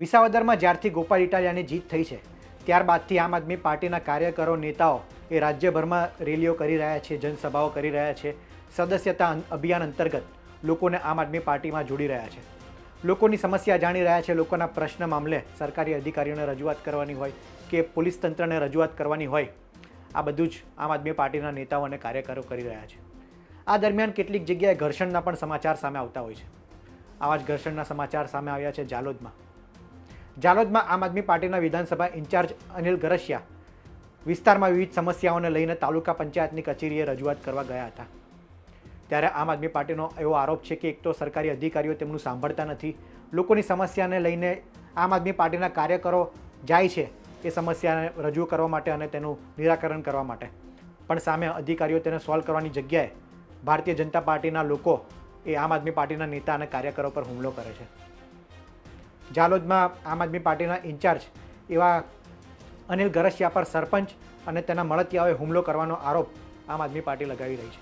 વિસાવદરમાં જ્યારથી ગોપાલ ઇટાલિયાની જીત થઈ છે ત્યારબાદથી આમ આદમી પાર્ટીના કાર્યકરો નેતાઓ એ રાજ્યભરમાં રેલીઓ કરી રહ્યા છે, જનસભાઓ કરી રહ્યા છે, સદસ્યતા અભિયાન અંતર્ગત લોકોને આમ આદમી પાર્ટીમાં જોડી રહ્યા છે, લોકોની સમસ્યા જાણી રહ્યા છે, લોકોના પ્રશ્ન મામલે સરકારી અધિકારીઓને રજૂઆત કરવાની હોય કે પોલીસ તંત્રને રજૂઆત કરવાની હોય, આ બધું જ આમ આદમી પાર્ટીના નેતાઓ અને કાર્યકરો કરી રહ્યા છે. આ દરમિયાન કેટલીક જગ્યાએ ઘર્ષણના પણ સમાચાર સામે આવતા હોય છે. આવા જ ઘર્ષણના સમાચાર સામે આવ્યા છે જાલોદમાં આમ આદમી પાર્ટીના વિધાનસભા ઇન્ચાર્જ અનિલ ગરસિયા વિસ્તારમાં વિવિધ સમસ્યાઓને લઈને તાલુકા પંચાયતની કચેરીએ રજૂઆત કરવા ગયા હતા. ત્યારે આમ આદમી પાર્ટીનો એવો આરોપ છે કે એક તો સરકારી અધિકારીઓ તેમનું સાંભળતા નથી, લોકોની સમસ્યાને લઈને આમ આદમી પાર્ટીના કાર્યકરો જાય છે એ સમસ્યાને રજૂ કરવા માટે અને તેનું નિરાકરણ કરવા માટે, પણ સામે અધિકારીઓ તેને સોલ્વ કરવાની જગ્યાએ ભારતીય જનતા પાર્ટીના લોકો એ આમ આદમી પાર્ટીના નેતા અને કાર્યકરો પર હુમલો કરે છે. જાલોદમાં આમ આદમી પાર્ટીના ઇન્ચાર્જ એવા અનિલ ગરસિયા પર સરપંચ અને તેના મળતિયાઓએ હુમલો કરવાનો આરોપ આમ આદમી પાર્ટી લગાવી રહી છે.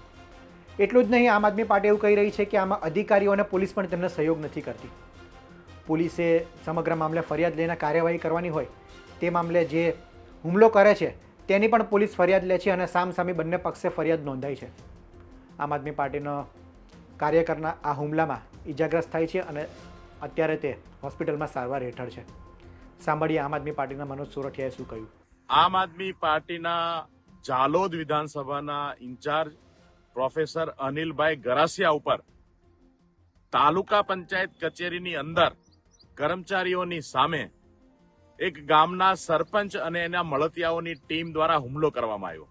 એટલું જ નહીં, આમ આદમી પાર્ટી એવું કહી રહી છે કે આમાં અધિકારીઓ અને પોલીસ પણ તેમને સહયોગ નથી કરતી. પોલીસે સમગ્ર મામલે ફરિયાદ લઈને કાર્યવાહી કરવાની હોય તે મામલે જે હુમલો કરે છે તેની પણ પોલીસ ફરિયાદ લે છે અને સામસામે બંને પક્ષે ફરિયાદ નોંધાઈ છે. આમ આદમી પાર્ટીનો કાર્યકરના આ હુમલામાં ઈજાગ્રસ્ત થાય છે અને અત્યારે તે હોસ્પિટલમાં સારવાર હેઠળ છે. સાંભળીએ આમ આદમી પાર્ટીના મનોજ સોરઠિયાએ શું કહ્યું. આમ આદમી પાર્ટીના જાલોદ વિધાનસભાના ઇન્ચાર્જ પ્રોફેસર અનિલભાઈ ગરાસિયા ઉપર તાલુકા પંચાયત કચેરીની અંદર કર્મચારીઓની સામે એક ગામના સરપંચ અને એના મળતિયાઓની ટીમ દ્વારા હુમલો કરવામાં આવ્યો.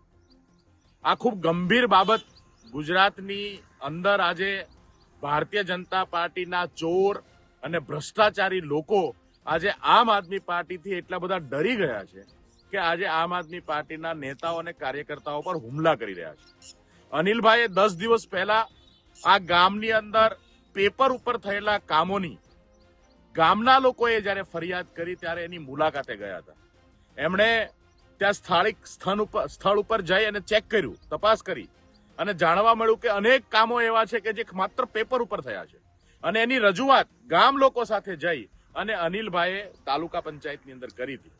આ ખૂબ ગંભીર બાબત ગુજરાતની અંદર આજે ભારતીય જનતા પાર્ટીના ચોર અને ભ્રષ્ટાચારી લોકો આજે આમ આદમી પાર્ટીથી એટલા બધા ડરી ગયા છે કે આજે આમ આદમી પાર્ટીના નેતાઓ અને કાર્યકર્તાઓ પર હુમલા કરી રહ્યા છે. અનિલભાઈએ 10 દિવસ પહેલા આ ગામની અંદર પેપર ઉપર થયેલા કામોની ગામના લોકોએ જ્યારે ફરિયાદ કરી ત્યારે એની મુલાકાતે ગયા હતા. એમણે ત્યાં સ્થળ ઉપર જઈ અને ચેક કર્યું, તપાસ કરી અને જાણવા મળ્યું કે અનેક કામો એવા છે કે જે માત્ર પેપર ઉપર થયા છે અને એની રજૂઆત ગામ લોકો સાથે જઈ અને અનિલભાઈએ તાલુકા પંચાયતની અંદર કરી હતી.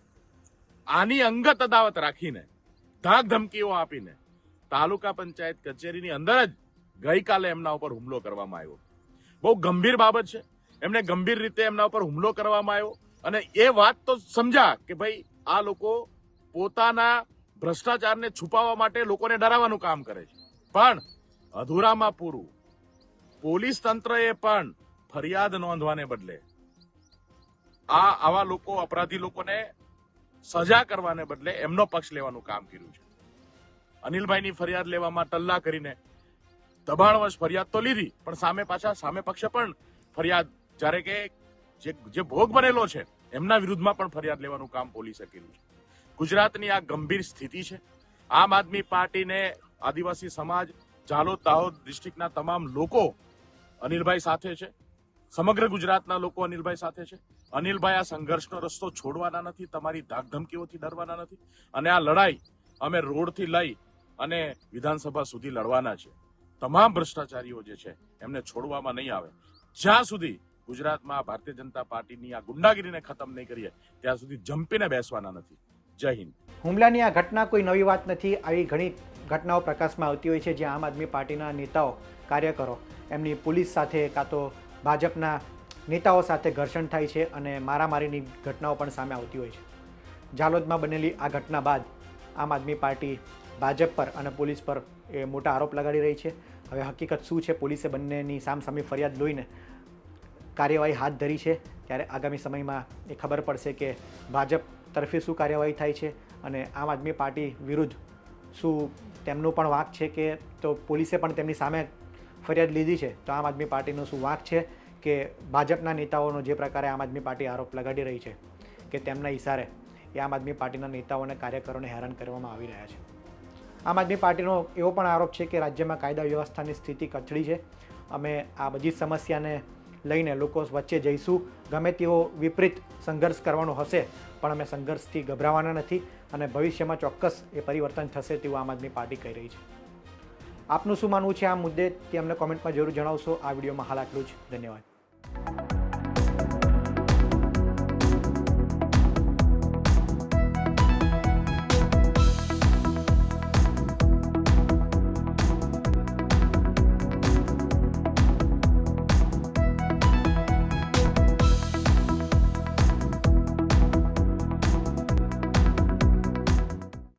આની અંગત અદાવત રાખીને ધાક ધમકીઓ આપીને તાલુકા પંચાયત કચેરીની અંદર જ ગઈકાલે એમના ઉપર હુમલો કરવામાં આવ્યો. બહુ ગંભીર બાબત છે. એમને ગંભીર રીતે એમના ઉપર હુમલો કરવામાં આવ્યો અને એ વાત તો સમજા કે ભાઈ આ લોકો પોતાના ભ્રષ્ટાચારને છુપાવવા માટે લોકોને ડરાવવાનું કામ કરે છે, પણ અધૂરામાં પૂરું. પોલીસ તંત્રએ પણ ફરિયાદ નોંધવાને બદલે આવા લોકો, અપરાધી લોકોને સજા કરવાને બદલે એમનો પક્ષ લેવાનું કામ કર્યું છે. અનિલભાઈની ફરિયાદ લેવામાં ટલ્લા કરીને દબાણવશ ફરિયાદ તો લીધી, પણ સામે પક્ષે પણ ફરિયાદ જ્યારે કે જે ભોગ બનેલો છે એમના વિરુદ્ધમાં પણ ફરિયાદ લેવાનું કામ પોલીસે કર્યું છે. ગુજરાતની આ ગંભીર સ્થિતિ છે. આમ આદમી પાર્ટીને આદિવાસી સમાજ, જાલોદ દાહોદ ડિસ્ટ્રિક્ટના તમામ લોકો અનિલભાઈ સાથે છે. સમગ્ર ગુજરાતના લોકો અનિલભાઈ સાથે છે. અનિલભાઈ આ સંઘર્ષનો રસ્તો છોડવાના નથી, તમારી ધાકધમકીઓથી ડરવાના નથી અને આ લડાઈ અમે રોડથી લઈ અને વિધાનસભા સુધી લડવાના છે. તમામ ભ્રષ્ટાચારીઓ જે છે એમને છોડવામાં નહીં આવે. જ્યાં સુધી ગુજરાતમાં ભારતીય જનતા પાર્ટીની આ ગુંડાગીરીને ખતમ નહીં કરીએ ત્યાં સુધી જંપીને બેસવાના નથી. જય હિન્દ. હુમલાની આ ઘટના કોઈ નવી વાત નથી. આવી ઘણી ઘટનાઓ પ્રકાશમાં આવતી હોય છે જ્યાં આમ આદમી પાર્ટીના નેતાઓ, કાર્યકરો એમની પોલીસ સાથે કાં તો ભાજપના નેતાઓ સાથે ઘર્ષણ થાય છે અને મારામારીની ઘટનાઓ પણ સામે આવતી હોય છે. જાલોદમાં બનેલી આ ઘટના બાદ આમ આદમી પાર્ટી ભાજપ પર અને પોલીસ પર એ મોટા આરોપ લગાડી રહી છે. હવે હકીકત શું છે, પોલીસે બંનેની સામસામે ફરિયાદ લઈને કાર્યવાહી હાથ ધરી છે. ત્યારે આગામી સમયમાં એ ખબર પડશે કે ભાજપ તરફે શું કાર્યવાહી થાય છે અને આમ આદમી પાર્ટી વિરુદ્ધ શું તેમનો પણ વાંક છે કે તો પોલીસે પણ તેમની સામે ફરિયાદ લીધી છે તો આમ આદમી પાર્ટીનો શું વાંક છે કે ભાજપના નેતાઓનો જે પ્રકારે આમ આદમી પાર્ટી આરોપ લગાડી રહી છે કે તેમના ઇશારે એ આમ આદમી પાર્ટીના નેતાઓ અને કાર્યકરોને હેરાન કરવામાં આવી રહ્યા છે. આમ આદમી પાર્ટીનો એવો પણ આરોપ છે કે રાજ્યમાં કાયદા વ્યવસ્થાની સ્થિતિ કથળી છે. અમે આ બધી સમસ્યાને લઈને લોકો વચ્ચે જઈશું. ગમે તેવો વિપરીત સંઘર્ષ કરવાનો હશે પણ અમે સંઘર્ષથી ગભરાવાના નથી અને ભવિષ્યમાં ચોક્કસ એ પરિવર્તન થશે તેવું આમ આદમી પાર્ટી કહી રહી છે. આપનું શું માનવું છે આ મુદ્દે તે અમને કોમેન્ટમાં જરૂર જણાવશો. આ વિડીયોમાં હાલ આટલું જ. ધન્યવાદ.